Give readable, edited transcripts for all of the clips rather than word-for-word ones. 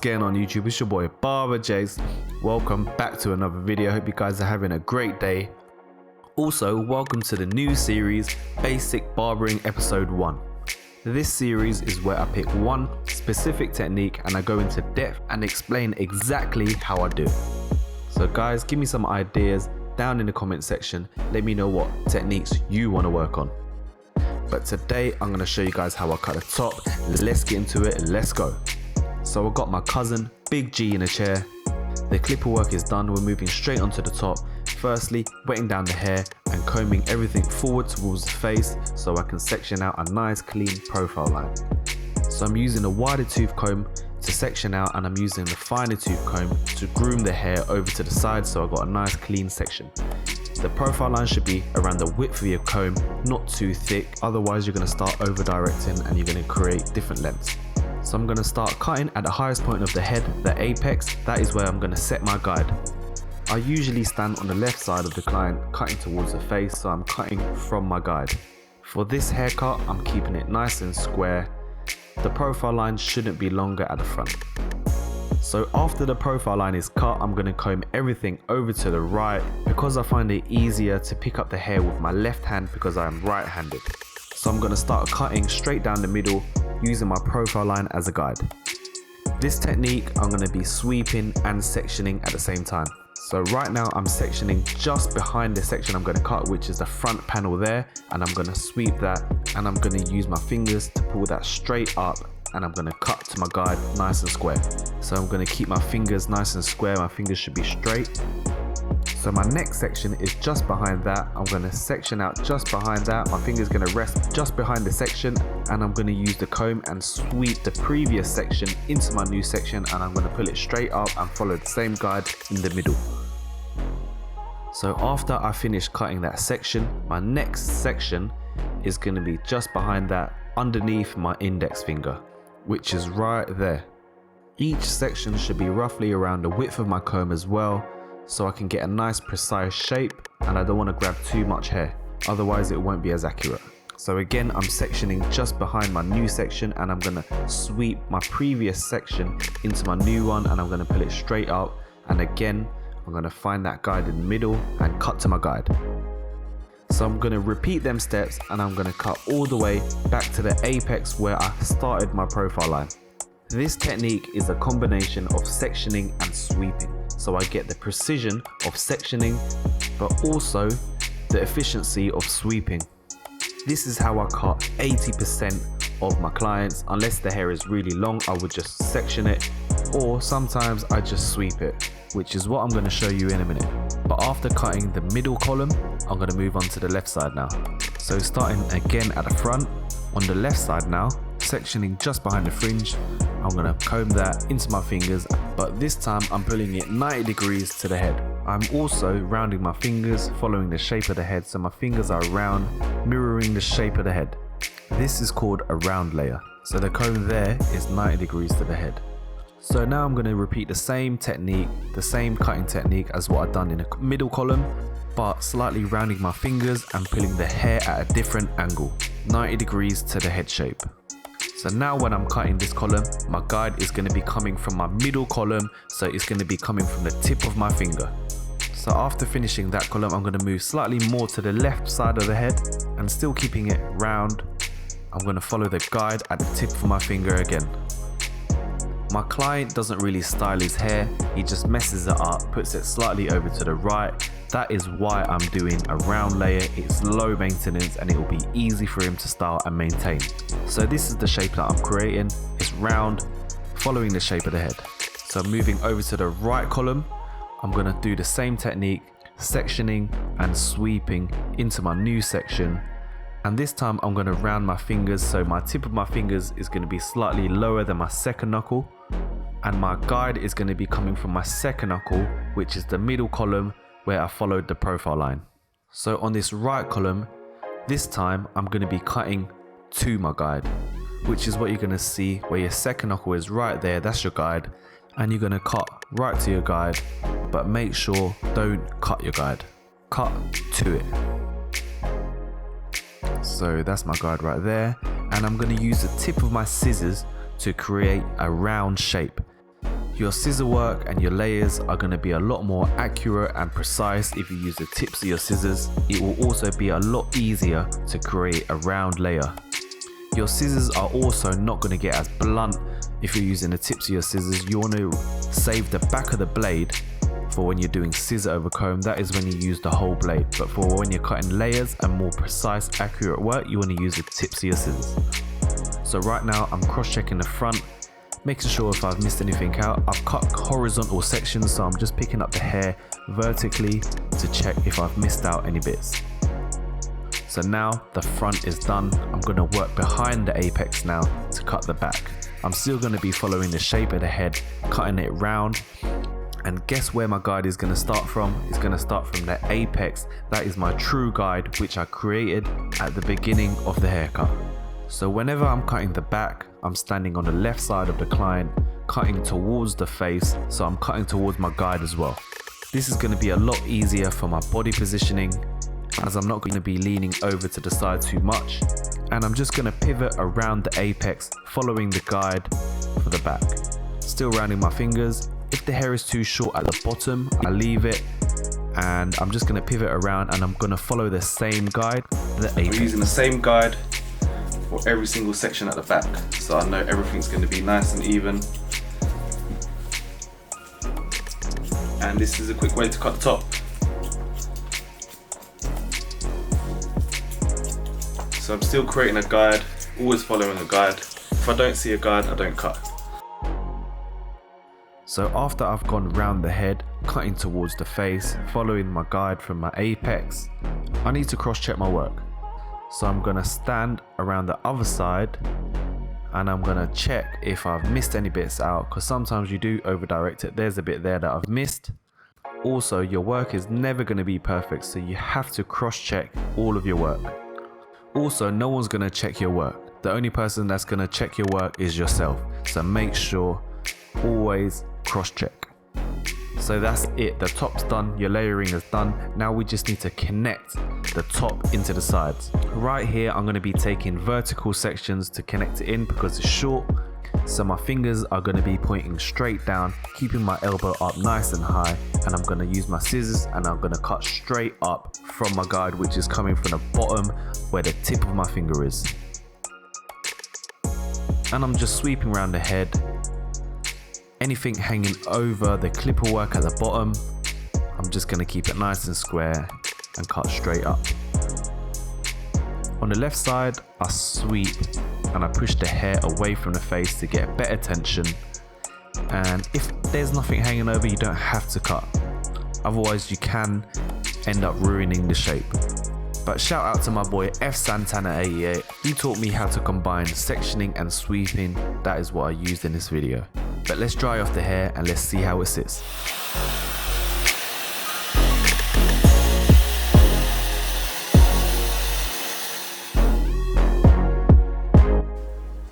What's going on YouTube? It's your boy Barber Jase. Welcome back to another video. Hope you guys are having a great day. Also, welcome to the new series Basic Barbering episode 1. This series is where I pick one specific technique and I go into depth and explain exactly how I do it. So guys, give me some ideas down in the comment section. Let me know what techniques you want to work on. But today I'm going to show you guys how I cut the top. Let's get into it. Let's go. So I got my cousin Big G in a chair. The clipper work is done. We're moving straight onto the top. Firstly, wetting down the hair and combing everything forward towards the face so I can section out a nice clean profile line. So I'm using a wider tooth comb to section out, and I'm using the finer tooth comb to groom the hair over to the side so I got a nice clean section. The profile line should be around the width of your comb, not too thick, otherwise you're going to start over directing and you're going to create different lengths. So I'm going to start cutting at the highest point of the head, the apex. That is where I'm going to set my guide. I usually stand on the left side of the client cutting towards the face, so I'm cutting from my guide. For this haircut, I'm keeping it nice and square. The profile line shouldn't be longer at the front. So after the profile line is cut, I'm going to comb everything over to the right because I find it easier to pick up the hair with my left hand because I am right-handed. So I'm going to start cutting straight down the middle using my profile line as a guide. This technique I'm going to be sweeping and sectioning at the same time. So right now I'm sectioning just behind the section I'm going to cut, which is the front panel there, and I'm going to sweep that and I'm going to use my fingers to pull that straight up, and I'm going to cut to my guide nice and square. So I'm going to keep my fingers nice and square. My fingers should be straight. So my next section is just behind that. I'm going to section out just behind that. My finger's going to rest just behind the section, and I'm going to use the comb and sweep the previous section into my new section, and I'm going to pull it straight up and follow the same guide in the middle. So after I finish cutting that section, my next section is going to be just behind that, underneath my index finger, which is right there. Each section should be roughly around the width of my comb as well, so I can get a nice precise shape, and I don't want to grab too much hair, otherwise it won't be as accurate. So again, I'm sectioning just behind my new section, and I'm going to sweep my previous section into my new one, and I'm going to pull it straight up, and again I'm going to find that guide in the middle and cut to my guide. So I'm going to repeat them steps, and I'm going to cut all the way back to the apex where I started my profile line. This technique is a combination of sectioning and sweeping, so I get the precision of sectioning but also the efficiency of sweeping. This is how I cut 80% of my clients. Unless the hair is really long, I would just section it, or sometimes I just sweep it, which is what I'm going to show you in a minute. But after cutting the middle column, I'm going to move on to the left side now. So starting again at the front, on the left side now, sectioning just behind the fringe, I'm going to comb that into my fingers, but this time I'm pulling it 90 degrees to the head. I'm also rounding my fingers, following the shape of the head, so my fingers are round, mirroring the shape of the head. This is called a round layer. So the comb there is 90 degrees to the head. So now I'm going to repeat the same technique, the same cutting technique as what I've done in the middle column, but slightly rounding my fingers and pulling the hair at a different angle, 90 degrees to the head shape. So now when I'm cutting this column, my guide is going to be coming from my middle column, so it's going to be coming from the tip of my finger. So after finishing that column, I'm going to move slightly more to the left side of the head and still keeping it round. I'm going to follow the guide at the tip of my finger again. My client doesn't really style his hair, he just messes it up, puts it slightly over to the right. That is why I'm doing a round layer. It's low maintenance and it will be easy for him to style and maintain. So this is the shape that I'm creating. It's round, following the shape of the head. So moving over to the right column, I'm going to do the same technique, sectioning and sweeping into my new section. And this time I'm going to round my fingers, so my tip of my fingers is going to be slightly lower than my second knuckle, and my guide is going to be coming from my second knuckle, which is the middle column where I followed the profile line. So on this right column, this time I'm going to be cutting to my guide, which is what you're going to see where your second knuckle is right there. That's your guide, and you're going to cut right to your guide, but make sure don't cut your guide, cut to it. So that's my guide right there, and I'm going to use the tip of my scissors to create a round shape. Your scissor work and your layers are going to be a lot more accurate and precise if you use the tips of your scissors. It will also be a lot easier to create a round layer. Your scissors are also not going to get as blunt if you're using the tips of your scissors. You want to save the back of the blade for when you're doing scissor over comb. That is when you use the whole blade, but for when you're cutting layers and more precise, accurate work, you want to use the tips of your scissors. So right now I'm cross-checking the front, making sure if I've missed anything out. I've cut horizontal sections, so I'm just picking up the hair vertically to check if I've missed out any bits. So now the front is done. I'm going to work behind the apex now to cut the back. I'm still going to be following the shape of the head, cutting it round. And guess where my guide is going to start from? It's going to start from the apex. That is my true guide, which I created at the beginning of the haircut. So whenever I'm cutting the back, I'm standing on the left side of the client, cutting towards the face, so I'm cutting towards my guide as well. This is going to be a lot easier for my body positioning, as I'm not going to be leaning over to the side too much, and I'm just going to pivot around the apex, following the guide for the back. Still rounding my fingers. If the hair is too short at the bottom, I leave it, and I'm just going to pivot around and I'm going to follow the same guide, the apex. We're using the same guide for every single section at the back, so I know everything's going to be nice and even. And this is a quick way to cut the top. So I'm still creating a guide, always following a guide. If I don't see a guide, I don't cut. So after I've gone round the head, cutting towards the face, following my guide from my apex, I need to cross-check my work. So I'm going to stand around the other side and I'm going to check if I've missed any bits out, because sometimes you do over direct it. There's a bit there that I've missed. Also, your work is never going to be perfect, so you have to cross-check all of your work. Also, no one's going to check your work. The only person that's going to check your work is yourself. So make sure always cross-check. So that's it, the top's done, your layering is done. Now we just need to connect the top into the sides. Right here, I'm going to be taking vertical sections to connect it in because it's short. So my fingers are going to be pointing straight down, keeping my elbow up nice and high. And I'm going to use my scissors and I'm going to cut straight up from my guide, which is coming from the bottom where the tip of my finger is. And I'm just sweeping around the head. Anything hanging over the clipper work at the bottom, I'm just going to keep it nice and square and cut straight up. On the left side, I sweep and I push the hair away from the face to get better tension. And if there's nothing hanging over, you don't have to cut. Otherwise, you can end up ruining the shape. But shout out to my boy F Santana 88. He taught me how to combine sectioning and sweeping. That is what I used in this video. But let's dry off the hair and let's see how it sits.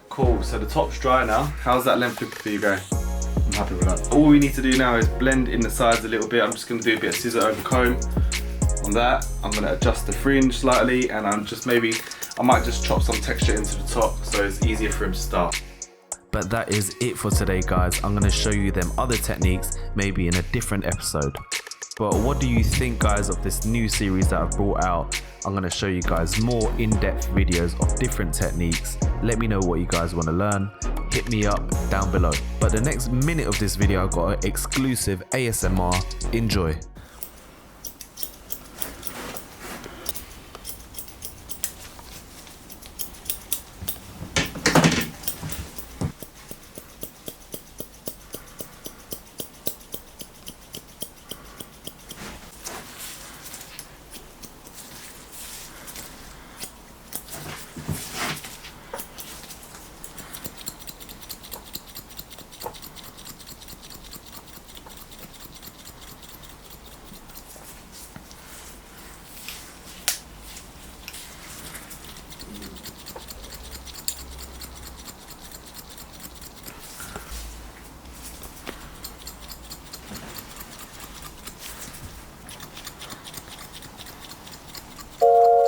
Cool, so the top's dry now. How's that length looking for you guys? I'm happy with that. All we need to do now is blend in the sides a little bit. I'm just going to do a bit of scissor over comb on that. I'm going to adjust the fringe slightly, and I might just chop some texture into the top so it's easier for him to start. But that is it for today, guys. I'm going to show you them other techniques maybe in a different episode. But what do you think, guys, of this new series that I've brought out? I'm going to show you guys more in-depth videos of different techniques. Let me know what you guys want to learn. Hit me up down below. But the next minute of this video, I've got an exclusive ASMR. Enjoy.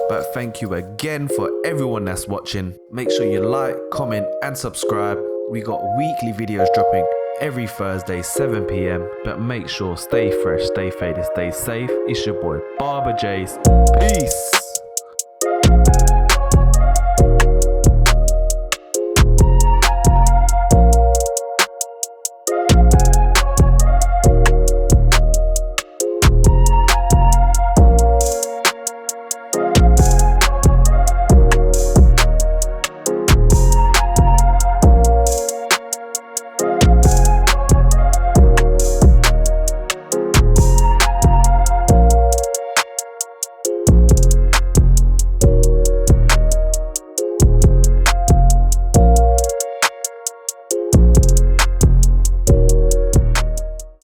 But thank you again for everyone that's watching. Make sure you like, comment and subscribe. We got weekly videos dropping every Thursday 7 p.m. But make sure stay fresh, stay faded, stay safe. It's your boy Barber Jase. Peace.